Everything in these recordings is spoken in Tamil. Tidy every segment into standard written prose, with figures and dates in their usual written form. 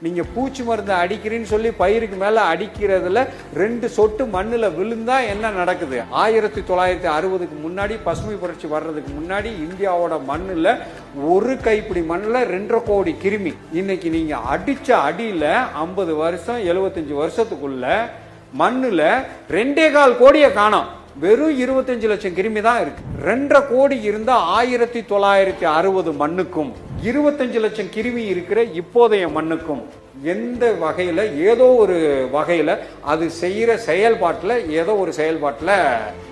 நீங்க பூச்சி மருந்து அடிக்கிறேன்னு சொல்லி பயிருக்கு மேல அடிக்கிறதுல 2 சொட்டு மண்ணுல விழுந்தா என்ன நடக்குது? 1960க்கு முன்னாடி பசுமை புரட்சி வர்றதுக்கு முன்னாடி இந்தியாவோட மண்ணுல ஒரு கைப்பிடி மண்ணுல 2.5 கோடி கிருமி. இன்னைக்கு நீங்க அடிச்ச அடியில 50 வருஷம் 75 வருஷத்துக்குள்ள மண்ணுல 2.25 கோடியை காணோம். வெறும் 25 லட்சம் கிருமி தான் இருக்கு. 2.5 கோடி இருந்தா 1960 மண்ணுக்கும் 25 லட்சம் கிருமி இருக்கிற இப்போதைய மண்ணுக்கும் எந்த வகையில ஏதோ ஒரு வகையில அது செய்யற செயல்பாட்டுல ஏதோ ஒரு செயல்பாட்டுல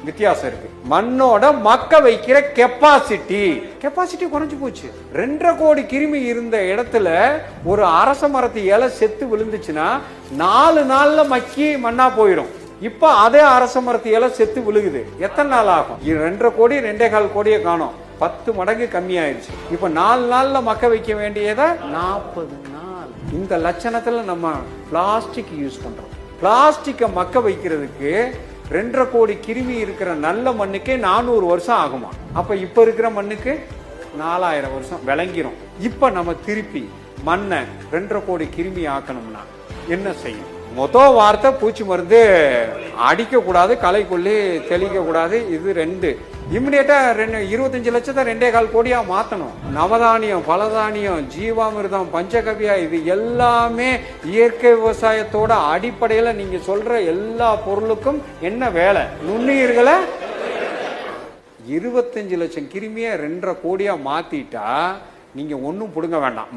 வித்தியாசம் இருக்கு. மண்ணோட மக்க வைக்கிற கெப்பாசிட்டி குறைஞ்சு போச்சு. 2.5 கோடி கிருமி இருந்த இடத்துல ஒரு அரச மரத்து இலை செத்து விழுந்துச்சுன்னா 4 நாள்ல மக்கி மண்ணா போயிடும். இப்ப அதே அரச மரத்து இலை செத்து விழுகுது. எத்தனை நாள் ஆகும்? 2.5 கோடி 2.25 கோடியை காணும். 10 மடங்கு கம்மி ஆயிடுச்சு. இப்ப 4 நாள்ல மக்க வைக்க வேண்டியதை 40 நாள். இந்த லட்சணத்துல நம்ம பிளாஸ்டிக் யூஸ் பண்றோம். பிளாஸ்டிக்கை மக்க வைக்கிறதுக்கு 2.5 கோடி கிருமி இருக்கிற நல்ல மண்ணுக்கே 400 வருஷம் ஆகுமா? அப்ப இப்ப இருக்கிற மண்ணுக்கு 4000 வருஷம் விளங்கிரும். இப்ப நம்ம திருப்பி மண்ணை 2.5 கோடி கிருமி ஆக்கணும்னா என்ன செய்யும்? மொத்தம் வார்த்தை பூச்சி மருந்து அடிக்க கூடாது, களை கொல்லி தெளிக்க கூடாது. இது 2 இமிடியேட்டா 25 லட்சத்தை 2.25 கோடியா மாத்தணும். நவதானியம், பலதானியம், ஜீவாமிர்தம், பஞ்சகவ்யா இது எல்லாமே இயற்கை விவசாயத்தோட அடிப்படையில நீங்க சொல்ற எல்லா பொருளுக்கும் என்ன வேலை? நுண்ணுயிர்களை 25 லட்சம் கிருமியை 2.5 கோடியா மாத்திட்டா நீங்க ஒன்னும் புடுங்க வேண்டாம்.